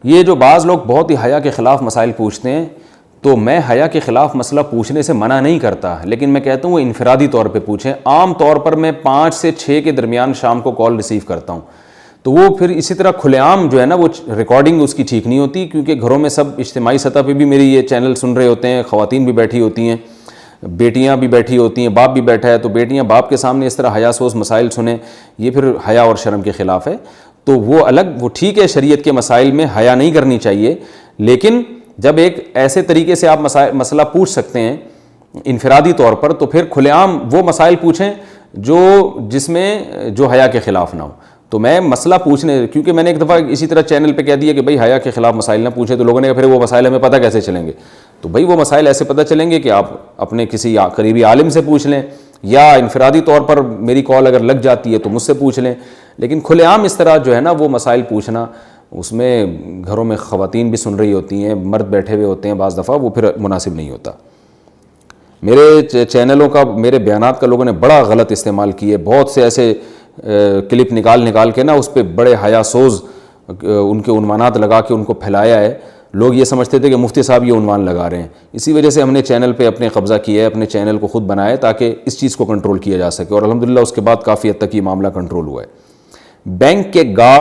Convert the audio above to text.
یہ جو بعض لوگ بہت ہی حیا کے خلاف مسائل پوچھتے ہیں، تو میں حیا کے خلاف مسئلہ پوچھنے سے منع نہیں کرتا، لیکن میں کہتا ہوں وہ انفرادی طور پہ پوچھیں۔ عام طور پر میں 5 سے 6 کے درمیان شام کو کال ریسیو کرتا ہوں، تو وہ پھر اسی طرح کھلے عام جو ہے نا وہ ریکارڈنگ اس کی ٹھیک نہیں ہوتی، کیونکہ گھروں میں سب اجتماعی سطح پہ بھی میری یہ چینل سن رہے ہوتے ہیں، خواتین بھی بیٹھی ہوتی ہیں، بیٹیاں بھی بیٹھی ہوتی ہیں، باپ بھی بیٹھا ہے، تو بیٹیاں باپ کے سامنے اس طرح حیا سوز مسائل سنیں، یہ پھر حیا اور شرم کے خلاف ہے۔ تو وہ الگ، وہ ٹھیک ہے شریعت کے مسائل میں حیا نہیں کرنی چاہیے، لیکن جب ایک ایسے طریقے سے آپ مسئلہ پوچھ سکتے ہیں انفرادی طور پر، تو پھر کھلے عام وہ مسائل پوچھیں جس میں جو حیا کے خلاف نہ ہو۔ تو میں مسئلہ پوچھنے، کیونکہ میں نے ایک دفعہ اسی طرح چینل پہ کہہ دیا کہ بھائی حیا کے خلاف مسائل نہ پوچھیں، تو لوگوں نے کہا پھر وہ مسائل ہمیں پتہ کیسے چلیں گے؟ تو بھائی وہ مسائل ایسے پتہ چلیں گے کہ آپ اپنے کسی قریبی عالم سے پوچھ لیں، یا انفرادی طور پر میری کال اگر لگ جاتی ہے تو مجھ سے پوچھ لیں، لیکن کھلے عام اس طرح جو ہے نا وہ مسائل پوچھنا، اس میں گھروں میں خواتین بھی سن رہی ہوتی ہیں، مرد بیٹھے ہوئے ہوتے ہیں، بعض دفعہ وہ پھر مناسب نہیں ہوتا۔ میرے چینلوں کا، میرے بیانات کا لوگوں نے بڑا غلط استعمال کیے، بہت سے ایسے کلپ نکال کے نا اس پہ بڑے حیا سوز ان کے عنوانات لگا کے ان کو پھیلایا ہے۔ لوگ یہ سمجھتے تھے کہ مفتی صاحب یہ عنوان لگا رہے ہیں، اسی وجہ سے ہم نے چینل پہ اپنے قبضہ کیا ہے، اپنے چینل کو خود بنایا تاکہ اس چیز کو کنٹرول کیا جا سکے، اور الحمدللہ اس کے بعد کافی حد تک یہ معاملہ کنٹرول ہوا ہے۔ بینک کے گارڈ